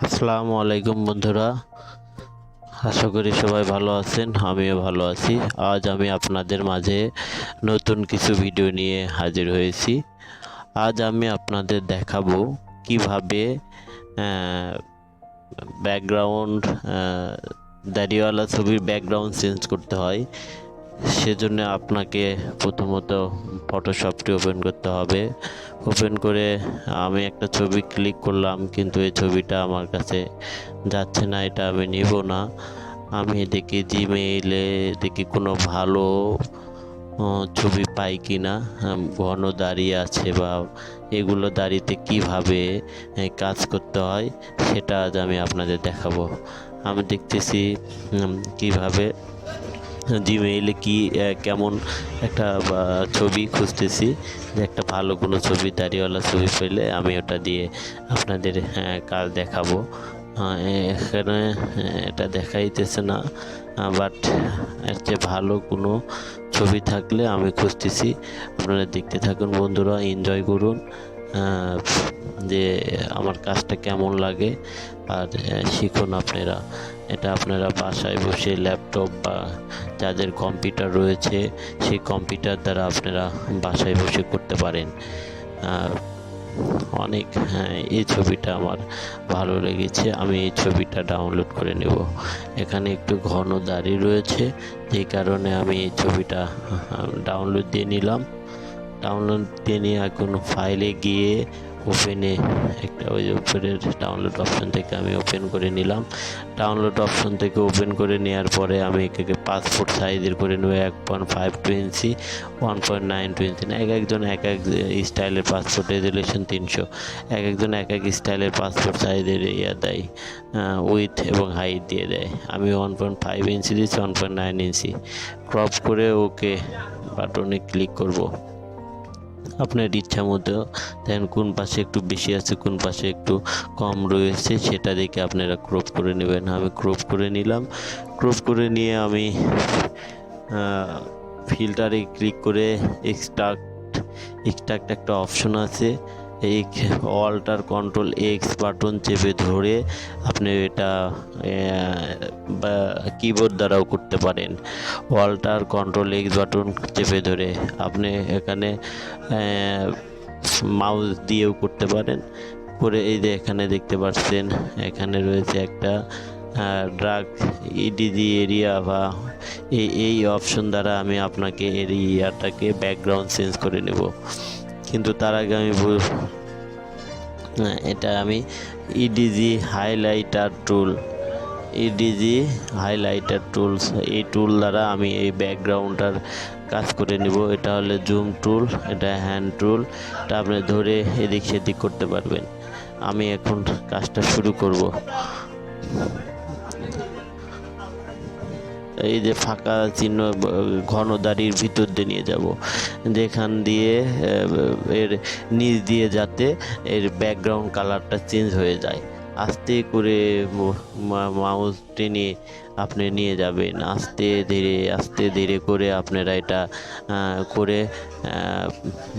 আসসালামু আলাইকুম বন্ধুরা, আশা করি সবাই ভালো আছেন। আমিও ভালো আছি। আজ আমি আপনাদের মাঝে নতুন কিছু ভিডিও নিয়ে হাজির হয়েছি। আজ আমি আপনাদের দেখাবো কিভাবে ব্যাকগ্রাউন্ড দাড়িওয়ালা ছবির ব্যাকগ্রাউন্ড চেঞ্জ করতে হয়। সেজন্য আপনাকে প্রথমত ফটোশপটি ওপেন করতে হবে। ওপেন করে আমি একটা ছবি ক্লিক করলাম, কিন্তু এই ছবিটা আমার কাছে যাচ্ছে না, এটা আমি নিব না। আমি দেখি জিমেইলে দেখি কোনো ভালো ছবি পাই কি না, ঘন দাড়ি আছে বা এগুলো দাড়িতে কিভাবে কাজ করতে হয় সেটা আজ আমি আপনাদের দেখাবো। আমি দেখতেছি কিভাবে জিমেইলে কেমন একটা ছবি খুঁজতেছি, যে একটা ভালো কোনো ছবি দাড়িওয়ালা ছবি পেলে আমি ওটা দিয়ে আপনাদের কাজ দেখাবো। এখানে এটা দেখাইতেছে না, বাট এর চেয়ে ভালো কোনো ছবি থাকলে আমি খুঁজতেছি। আপনারা দেখতে থাকুন বন্ধুরা, এনজয় করুন যে আমার কাজটা কেমন লাগে, আর শিখুন আপনারা। এটা আপনারা বাসায় বসে ল্যাপটপ বা যাদের কম্পিউটার রয়েছে সেই কম্পিউটার দ্বারা আপনারা বাসায় বসে করতে পারেন। অনেক এই ছবিটা আমার ভালো লেগেছে, আমি এই ছবিটা ডাউনলোড করে নেব। এখানে একটু ঘন দাড়ি রয়েছে, যেই কারণে আমি এই ছবিটা ডাউনলোড দিয়ে নিলাম। ডাউনলোড দিয়ে নিয়ে এখন ফাইলে গিয়ে ওপেনে একটা ওই উপরের ডাউনলোড অপশন থেকে আমি ওপেন করে নিলাম। ডাউনলোড অপশন থেকে ওপেন করে নেওয়ার পরে আমি একে পাসপোর্ট সাইজের করে নেব। 1.52 ইঞ্চি, 1.92 ইঞ্চি না, একজন এক এক স্টাইলের পাসপোর্ট রেজুলেশন 300, একজন এক এক স্টাইলের পাসপোর্ট সাইজের দেয়, উইথ এবং হাইট দিয়ে দেয়। আমি 1.5 ইঞ্চি দিচ্ছি, 1.9 ইঞ্চি। ক্রপ করে ওকে বাটনে ক্লিক করব। আপনার ইচ্ছা মতো দেখেন কোন পাশে একটু বেশি আছে, কোন পাশে একটু কম রয়েছে, সেটা দেখে আপনারা ক্রপ করে নেবেন। আমি ক্রপ করে নিলাম। ক্রপ করে নিয়ে আমি ফিল্টারে ক্লিক করে এক্সট্রাক্ট একটা অপশন আছে, এই অল্টার কন্ট্রোল এক্স বাটন চেপে ধরে আপনি এটা কিবোর্ড দ্বারাও করতে পারেন। অল্টার কন্ট্রোল এক্স বাটন চেপে ধরে আপনি এখানে মাউস দিয়েও করতে পারেন। করে এই যে এখানে দেখতে পাচ্ছেন, এখানে রয়েছে একটা ড্রাগ ইডিজি এরিয়া, বা এই অপশন দ্বারা আমি আপনাকে এরিয়াটাকে ব্যাকগ্রাউন্ড চেঞ্জ করে নেব। কিন্তু তার আগে আমি এটা আমি ইডিজি হাইলাইটার টুলস এই টুল দ্বারা আমি এই ব্যাকগ্রাউন্ডটার কাজ করে নেব। এটা হলো জুম টুল, এটা হ্যান্ড টুল, এটা আপনি ধরে এদিক সেদিক করতে পারবেন। আমি এখন কাজটা শুরু করব। এই যে ফাঁকা চিহ্ন ঘন দাড়ির ভিতর দিয়ে নিয়ে যাব, যেখান দিয়ে এর নিচ দিয়ে যাতে এর ব্যাকগ্রাউন্ড কালারটা চেঞ্জ হয়ে যায়। আস্তে করে মাউস টেনে আপনি নিয়ে যাবেন, আস্তে ধীরে করে আপনারা এটা করে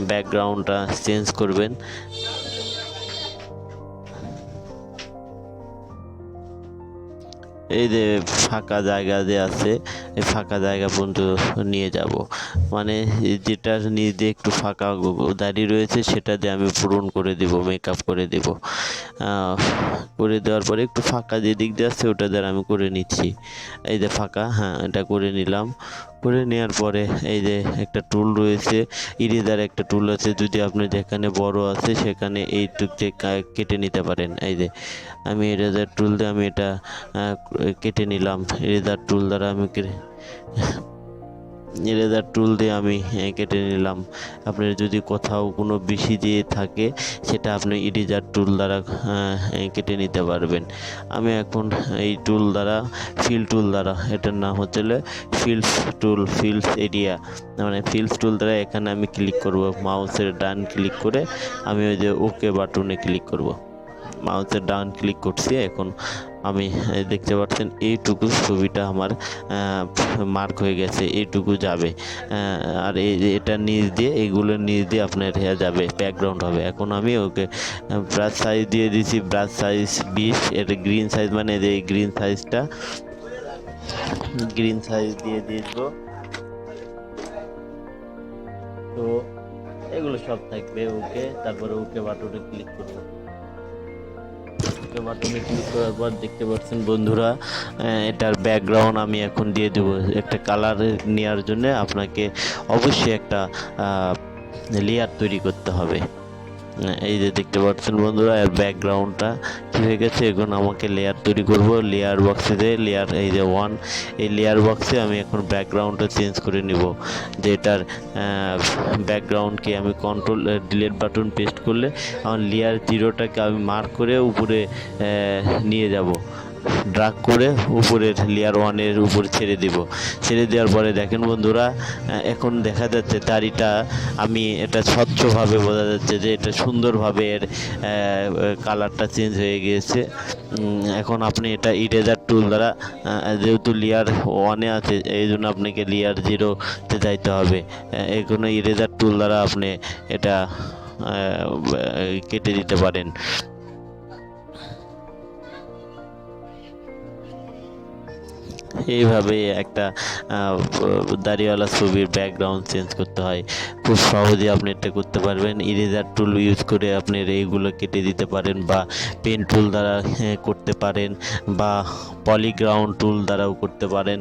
ব্যাকগ্রাউন্ডটা চেঞ্জ করবেন। এই যে ফাঁকা জায়গা যে আছে, এই ফাঁকা জায়গা পর্যন্ত নিয়ে যাব, মানে যেটা নিচ দিয়ে একটু ফাঁকা দাঁড়িয়ে রয়েছে সেটা দিয়ে আমি পূরণ করে দেব, মেকআপ করে দেব। করে দেওয়ার পরে একটু ফাঁকা যে দিক দিয়ে আছে ওটা দ্বারা আমি করে নিচ্ছি। এই যে ফাঁকা, এটা করে নিলাম। করে নেওয়ার পরে এই যে একটা টুল রয়েছে, ইরেজার একটা টুল আছে, যদি আপনি যেখানে বড় আছে সেখানে এইটুক কেটে নিতে পারেন। এই যে আমি ইরেজার টুল দিয়ে আমি এটা কেটে নিলাম। ইরেজার টুল দিয়ে আমি কেটে নিলাম। আপনার যদি কোথাও কোনো বেশি দিয়ে থাকে সেটা আপনি ইরেজার টুল দ্বারা কেটে নিতে পারবেন। আমি এখন এই টুল দ্বারা এটার নাম হচ্ছে ফিলস এরিয়া, মানে ফিলস টুল দ্বারা এখানে আমি ক্লিক করব। মাউসের ডান ক্লিক করে আমি ওই যে ওকে বাটনে ক্লিক করব। মাউসের ডান ক্লিক করছি। এখন আমি দেখতে পাচ্ছেন এইটুকু ছবিটা আমার মার্ক হয়ে গেছে, এইটুকু যাবে। আর এটা নিচ দিয়ে, এইগুলোর নিচ দিয়ে আপনার যাবে, ব্যাকগ্রাউন্ড হবে। এখন আমি ওকে ব্রাশ সাইজ দিয়ে দিছি, ব্রাশ সাইজ 20। এটা গ্রিন সাইজ, মানে এই গ্রিন সাইজ দিয়ে দিব। তো এগুলো সব থাকবে ওকে। তারপরে ওকে বাটনে ক্লিক করব। ওকে বাটনে ক্লিক করার পর দেখতে পাচ্ছেন বন্ধুরা, এটার ব্যাকগ্রাউন্ড আমি এখন দিয়ে দেবো। একটা কালার নেওয়ার জন্য আপনাকে অবশ্যই একটা লেয়ার তৈরি করতে হবে। এই যে দেখতে পাচ্ছেন বন্ধুরা, এর ব্যাকগ্রাউন্ডটা কী হয়ে গেছে। এখন আমাকে লেয়ার তৈরি করব। লেয়ার বক্সে লেয়ার, এই যে 1, এই লেয়ার বক্সে আমি এখন ব্যাকগ্রাউন্ডটা চেঞ্জ করে নিব। যে এটার ব্যাকগ্রাউন্ডকে আমি কন্ট্রোল ডিলিট বাটন পেস্ট করলে আমার লেয়ার 0টাকে আমি মার্ক করে উপরে নিয়ে যাব, ড্রাগ করে উপরের লেয়ার 1-এর উপরে ছেড়ে দিব। ছেড়ে দেওয়ার পরে দেখেন বন্ধুরা, এখন দেখা যাচ্ছে দাড়িটা আমি এটা স্বচ্ছভাবে বোঝা যাচ্ছে যে এটা সুন্দরভাবে এর কালারটা চেঞ্জ হয়ে গিয়েছে। এখন আপনি এটা ইরেজার টুল দ্বারা, যেহেতু লেয়ার 1-এ আছে এই জন্য আপনাকে লেয়ার 0-তে যাইতে হবে। এখানে ইরেজার টুল দ্বারা আপনি এটা কেটে দিতে পারেন। এইভাবে একটা দাড়িওয়ালা ছবির ব্যাকগ্রাউন্ড চেঞ্জ করতে হয়। খুব সহজে আপনি এটা করতে পারবেন। ইরেজার টুল ইউজ করে আপনি এইগুলো কেটে দিতে পারেন, বা পেন টুল দ্বারা করতে পারেন, বা পলিগ্রাউন্ড টুল দ্বারাও করতে পারেন।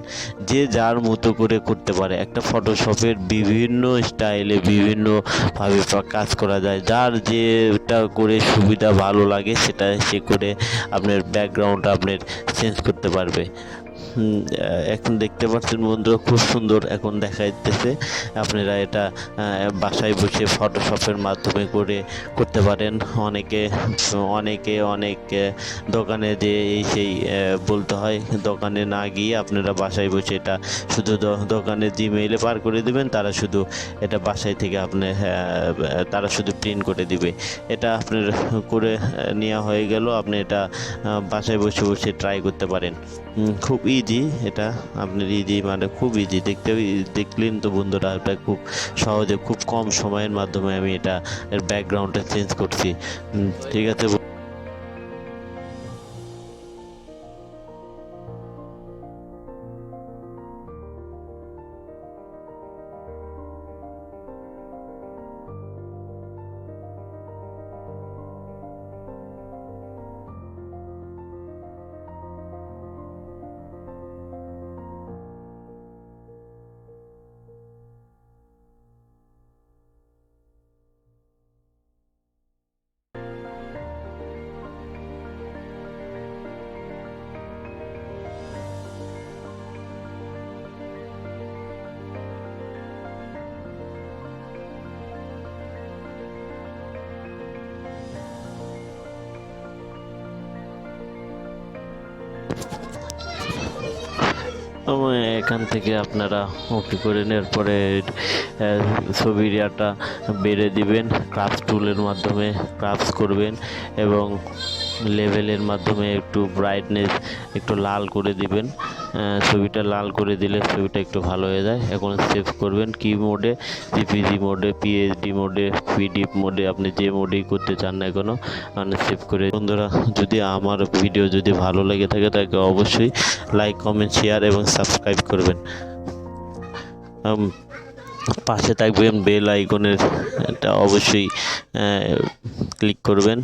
যে যার মতো করে করতে পারে। একটা ফটোশপের বিভিন্ন স্টাইলে বিভিন্নভাবে কাজ করা যায়। যার যেটা করে সুবিধা ভালো লাগে সেটা সে করে আপনার ব্যাকগ্রাউন্ডটা আপনার চেঞ্জ করতে পারবে। এখন দেখতে পাচ্ছেন বন্ধুরা, খুব সুন্দর এখন দেখা যাচ্ছে। আপনারা এটা বাসায় বসে ফটোশপের মাধ্যমে করতে পারেন। অনেক দোকানে যে সেই বলতে হয়, দোকানে না গিয়ে আপনারা বাসায় বসে এটা শুধু দোকানে জিমেইলে পার করে দেবেন, তারা শুধু এটা বাসায় থেকে তারা শুধু প্রিন্ট করে দিবে। এটা আপনার করে নেওয়া হয়ে গেল। আপনি এটা বাসায় বসে বসে ট্রাই করতে পারেন। খুব ইজি এটা, আপনার ইজি মানে খুব ইজি। দেখলেন তো বন্ধুরা, এটা খুব সহজে খুব কম সময়ের মাধ্যমে আমি এটা এর ব্যাকগ্রাউন্ডটা চেঞ্জ করছি। ঠিক আছে। এখান থেকে আপনারা ওকে করে নেওয়ার পরে ছবির ইয়াটা বেড়ে দিবেন। ক্রাফট টুলের মাধ্যমে ক্রাফট করবেন এবং লেভেলের মাধ্যমে একটু ব্রাইটনেস একটু লাল করে দিবেন। ছবিটা লাল করে দিলে ছবিটা একটু ভালো হয়ে যায়। এখন সেভ করবেন কি মোডে, জিপিজি মোডে, পিএইচডি মোডে, পিডিএফ মোডে, আপনি যে মোডেই করতে চান না কেন মানে সেভ করে। বন্ধুরা, যদি আমার ভিডিও যদি ভালো লেগে থাকে তাকে অবশ্যই লাইক, কমেন্ট, শেয়ার এবং সাবস্ক্রাইব করবেন। পাশে থাকবেন বেল আইকনের, এটা অবশ্যই ক্লিক করবেন।